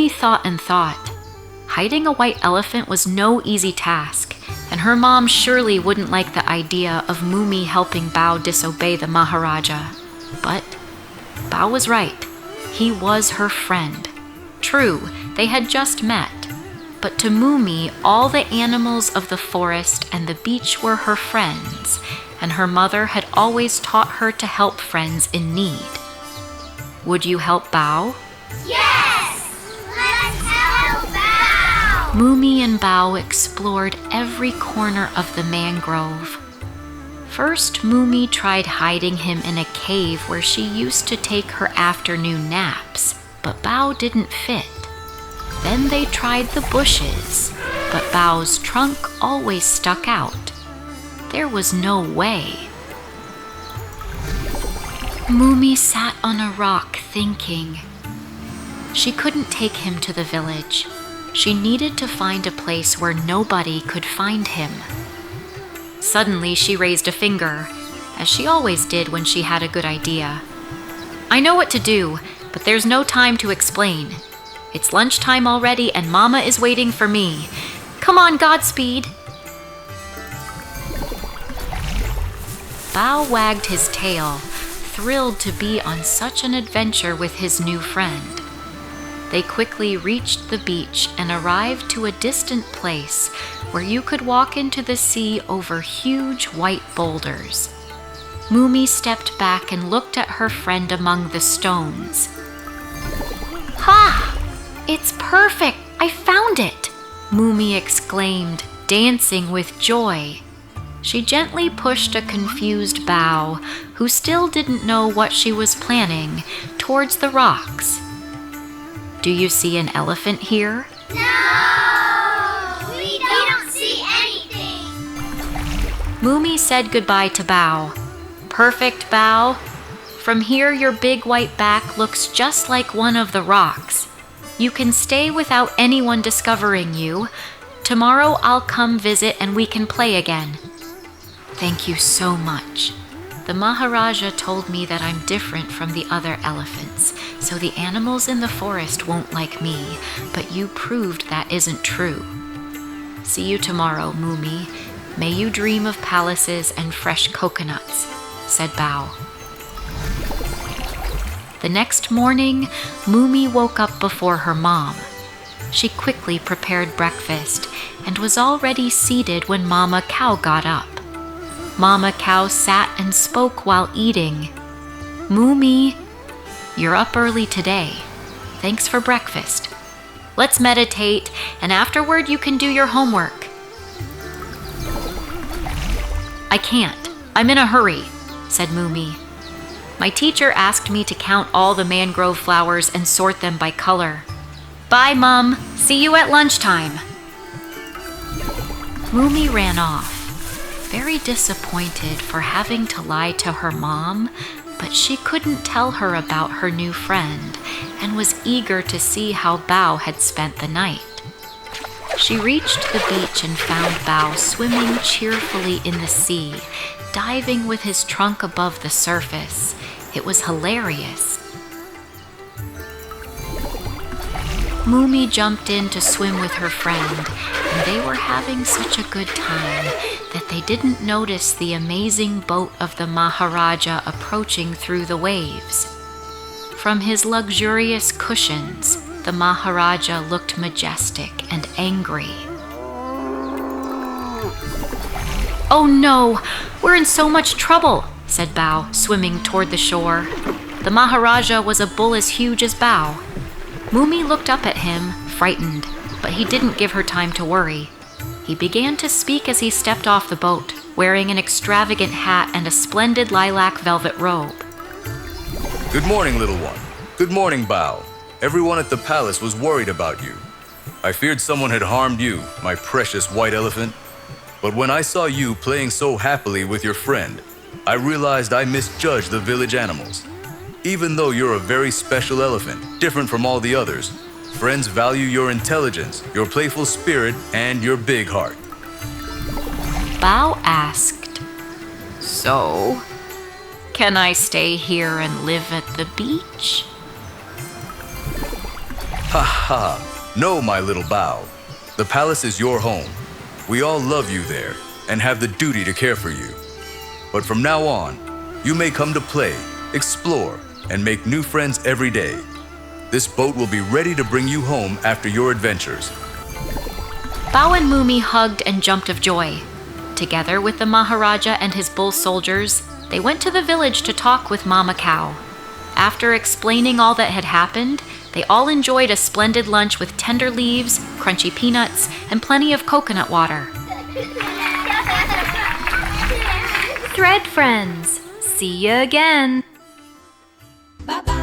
Mumi thought and thought. Hiding a white elephant was no easy task, and her mom surely wouldn't like the idea of Mumi helping Bao disobey the Maharaja. But Bao was right. He was her friend. True, they had just met. But to Mumi, all the animals of the forest and the beach were her friends, and her mother had always taught her to help friends in need. Would you help Bao? Yes! Let's help Bao! Mumi and Bao explored every corner of the mangrove. First, Mumi tried hiding him in a cave where she used to take her afternoon naps, but Bao didn't fit. Then they tried the bushes, but Bao's trunk always stuck out. There was no way. Mumi sat on a rock thinking. She couldn't take him to the village. She needed to find a place where nobody could find him. Suddenly, she raised a finger, as she always did when she had a good idea. I know what to do, but there's no time to explain. It's lunchtime already and Mama is waiting for me. Come on, Godspeed! Bao wagged his tail, thrilled to be on such an adventure with his new friend. They quickly reached the beach and arrived to a distant place where you could walk into the sea over huge white boulders. Mumi stepped back and looked at her friend among the stones. Ha! It's perfect! I found it! Mumi exclaimed, dancing with joy. She gently pushed a confused Bao, who still didn't know what she was planning, towards the rocks. Do you see an elephant here? No! We don't see anything! Mumi said goodbye to Bao. Perfect, Bao. From here, your big white back looks just like one of the rocks. You can stay without anyone discovering you. Tomorrow I'll come visit and we can play again. Thank you so much. The Maharaja told me that I'm different from the other elephants, so the animals in the forest won't like me, but you proved that isn't true. See you tomorrow, Mumi. May you dream of palaces and fresh coconuts, said Bao. The next morning, Mumi woke up before her mom. She quickly prepared breakfast and was already seated when Mama Cow got up. Mama Cow sat and spoke while eating. Mumi, you're up early today. Thanks for breakfast. Let's meditate, and afterward you can do your homework. I can't. I'm in a hurry, said Mumi. My teacher asked me to count all the mangrove flowers and sort them by color. Bye, Mum. See you at lunchtime. Mumi ran off, very disappointed for having to lie to her mom, but she couldn't tell her about her new friend and was eager to see how Bao had spent the night. She reached the beach and found Bao swimming cheerfully in the sea, diving with his trunk above the surface. It was hilarious. Mumi jumped in to swim with her friend, and they were having such a good time that they didn't notice the amazing boat of the Maharaja approaching through the waves. From his luxurious cushions, the Maharaja looked majestic and angry. Oh no, we're in so much trouble, said Bao, swimming toward the shore. The Maharaja was a bull as huge as Bao. Mumi looked up at him, frightened, but he didn't give her time to worry. He began to speak as he stepped off the boat, wearing an extravagant hat and a splendid lilac velvet robe. Good morning, little one. Good morning, Bao. Everyone at the palace was worried about you. I feared someone had harmed you, my precious white elephant. But when I saw you playing so happily with your friend, I realized I misjudged the village animals. Even though you're a very special elephant, different from all the others, friends value your intelligence, your playful spirit, and your big heart. Bao asked, So, can I stay here and live at the beach? Ha ha! No, my little Bao. The palace is your home. We all love you there and have the duty to care for you. But from now on, you may come to play, explore, and make new friends every day. This boat will be ready to bring you home after your adventures. Bao and Mumi hugged and jumped of joy. Together with the Maharaja and his bull soldiers, they went to the village to talk with Mama Cow. After explaining all that had happened, they all enjoyed a splendid lunch with tender leaves, crunchy peanuts, and plenty of coconut water. Thread friends, see you again. Bye-bye.